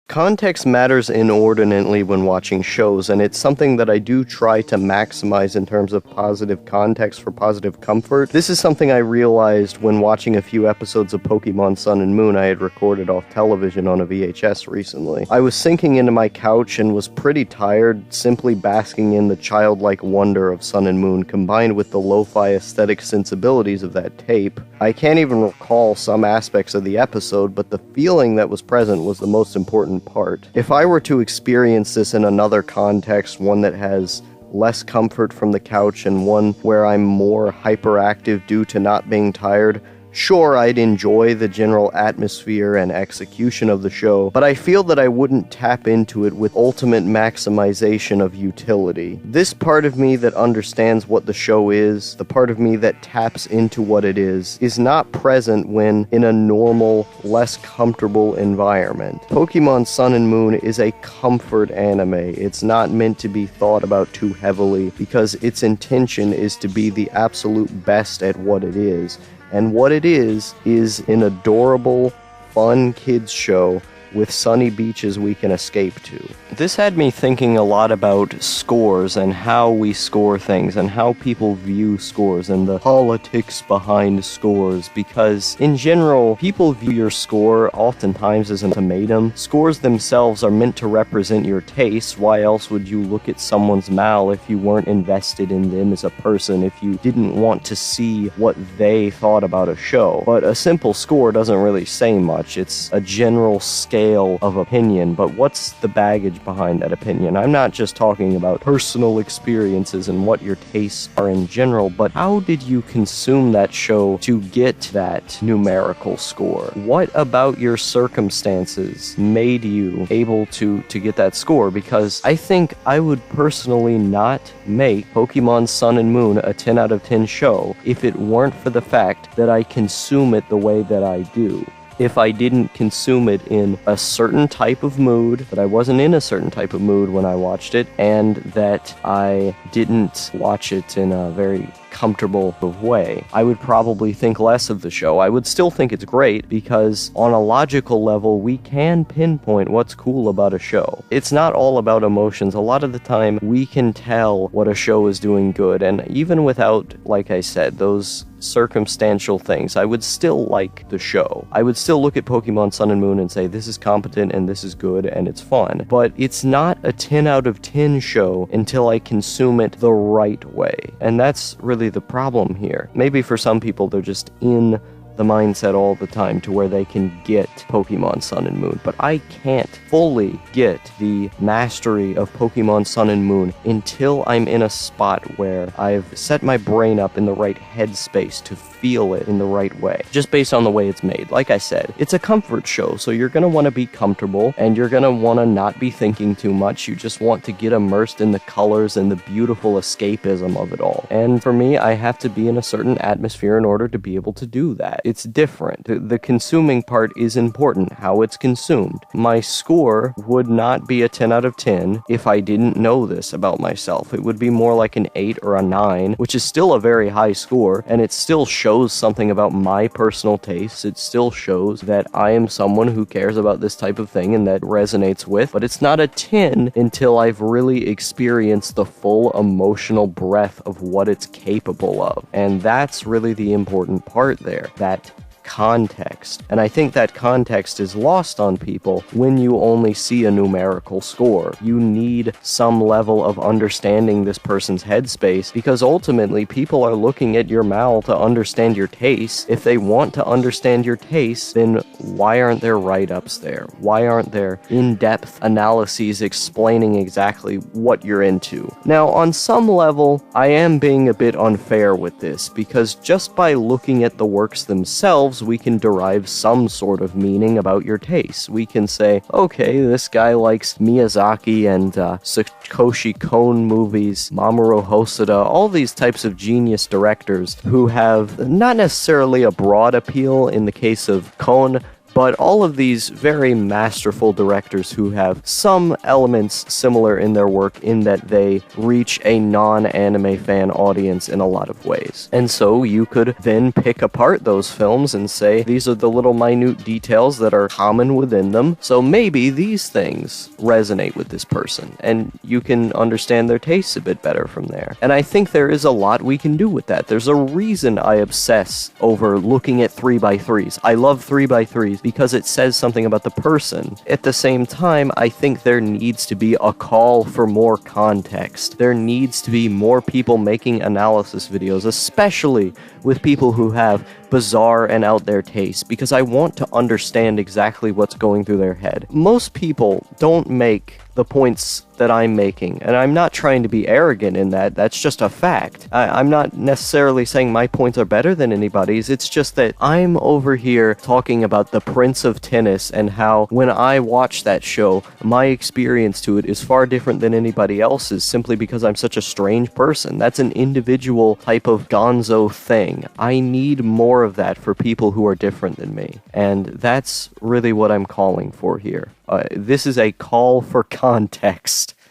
Context matters inordinately when watching shows, and it's something that I do try to maximize in terms of positive context for positive comfort. This is something I realized when watching a few episodes of Pokemon Sun and Moon I had recorded off television on a VHS recently. I was sinking into my couch and was pretty tired, simply basking in the childlike wonder of Sun and Moon combined with the lo-fi aesthetic sensibilities of that tape. I can't even recall some aspects of the episode, but the feeling that was present was the most important part. If I were to experience this in another context, one that has less comfort from the couch and one where I'm more hyperactive due to not being tired, sure, I'd enjoy the general atmosphere and execution of the show, but I feel that I wouldn't tap into it with ultimate maximization of utility. This part of me that understands what the show is, the part of me that taps into what it is not present when in a normal, less comfortable environment. Pokemon Sun and Moon is a comfort anime. It's not meant to be thought about too heavily because its intention is to be the absolute best at what it is. And what it is an adorable, fun kids show with sunny beaches we can escape to. This had me thinking a lot about scores and how we score things and how people view scores and the politics behind scores, because in general, people view your score oftentimes as an ultimatum. Scores themselves are meant to represent your tastes. Why else would you look at someone's mal if you weren't invested in them as a person, if you didn't want to see what they thought about a show? But a simple score doesn't really say much. It's a general scale of opinion, but what's the baggage behind that opinion? I'm not just talking about personal experiences and what your tastes are in general, but how did you consume that show to get that numerical score? What about your circumstances made you able to get that score? Because I think I would personally not make Pokemon Sun and Moon a 10 out of 10 show if it weren't for the fact that I consume it the way that I do. If I didn't consume it in a certain type of mood, that I wasn't in a certain type of mood when I watched it, and that I didn't watch it in a very comfortable way, I would probably think less of the show. I would still think it's great because on a logical level, we can pinpoint what's cool about a show. It's not all about emotions. A lot of the time, we can tell what a show is doing good, and even without, like I said, those circumstantial things, I would still like the show. I would still look at Pokemon Sun and Moon and say, this is competent and this is good and it's fun. But it's not a 10 out of 10 show until I consume it the right way. And that's really the problem here. Maybe for some people, they're just in the mindset all the time to where they can get Pokemon Sun and Moon, but I can't fully get the mastery of Pokemon Sun and Moon until I'm in a spot where I've set my brain up in the right headspace to feel it in the right way, just based on the way it's made. Like I said, it's a comfort show, so you're going to want to be comfortable, and you're going to want to not be thinking too much. You just want to get immersed in the colors and the beautiful escapism of it all. And for me, I have to be in a certain atmosphere in order to be able to do that. It's different. The consuming part is important, how it's consumed. My score would not be a 10 out of 10 if I didn't know this about myself. It would be more like an 8 or a 9, which is still a very high score, and it still shows something about my personal tastes. It still shows that I am someone who cares about this type of thing and that resonates with, but it's not a 10 until I've really experienced the full emotional breadth of what it's capable of. And that's really the important part there, that context. And I think that context is lost on people when you only see a numerical score. You need some level of understanding this person's headspace, because ultimately people are looking at your mal to understand your tastes. If they want to understand your tastes, then why aren't there write-ups there? Why aren't there in-depth analyses explaining exactly what you're into? Now, on some level, I am being a bit unfair with this, because just by looking at the works themselves, we can derive some sort of meaning about your tastes. We can say, okay, this guy likes Miyazaki and Satoshi Kon movies, Mamoru Hosoda, all these types of genius directors who have not necessarily a broad appeal. In the case of Kon, But all of these very masterful directors who have some elements similar in their work in that they reach a non-anime fan audience in a lot of ways. And so you could then pick apart those films and say, these are the little minute details that are common within them, so maybe these things resonate with this person, and you can understand their tastes a bit better from there. And I think there is a lot we can do with that. There's a reason I obsess over looking at 3x3s. I love 3x3s because it says something about the person. At the same time, I think there needs to be a call for more context. There needs to be more people making analysis videos, especially with people who have bizarre and out there tastes, because I want to understand exactly what's going through their head. Most people don't make the points that I'm making, and I'm not trying to be arrogant in that. That's just a fact. I'm not necessarily saying my points are better than anybody's. It's just that I'm over here talking about the Prince of Tennis and how when I watch that show, my experience to it is far different than anybody else's simply because I'm such a strange person. That's an individual type of gonzo thing. I need more of that for people who are different than me. And that's really what I'm calling for here. This is a call for context.